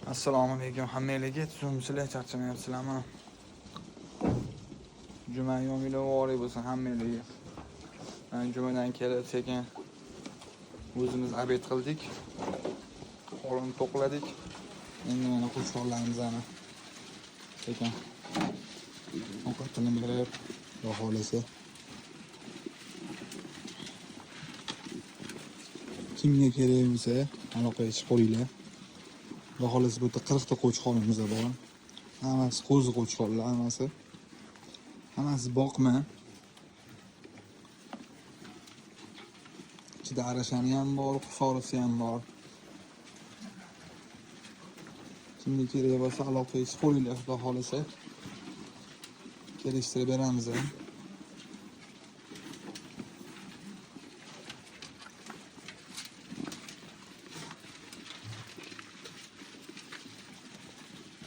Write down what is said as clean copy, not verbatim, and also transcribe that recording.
Assalomu alaykum hammalarga. Tuzumsizlar, charchamayapsizlarmi? Juma yo'minglar muborak bo'lsin hammalarga. Jumadan kelib sekin o'zimiz obed qildik. Qo'lni to'qladik. Endi mana qo'shqonlarimiz ana sekin ovqatini berib, xudo xolisa. Kimga kerak bo'lsa, aloqaga chiqib qo'yinglar. Xudo xolisa bu yerda 40 ta qo'chqonimiz bor. Hammasi qo'zi qo'chqonlar, hammasi boqma. Ichida arashani ham bor, qusorisi ham bor. Kimga kerak bo'lsa aloqaga chiqib qo'yinglar, xudo xolisa. Kelishtirib beramiz.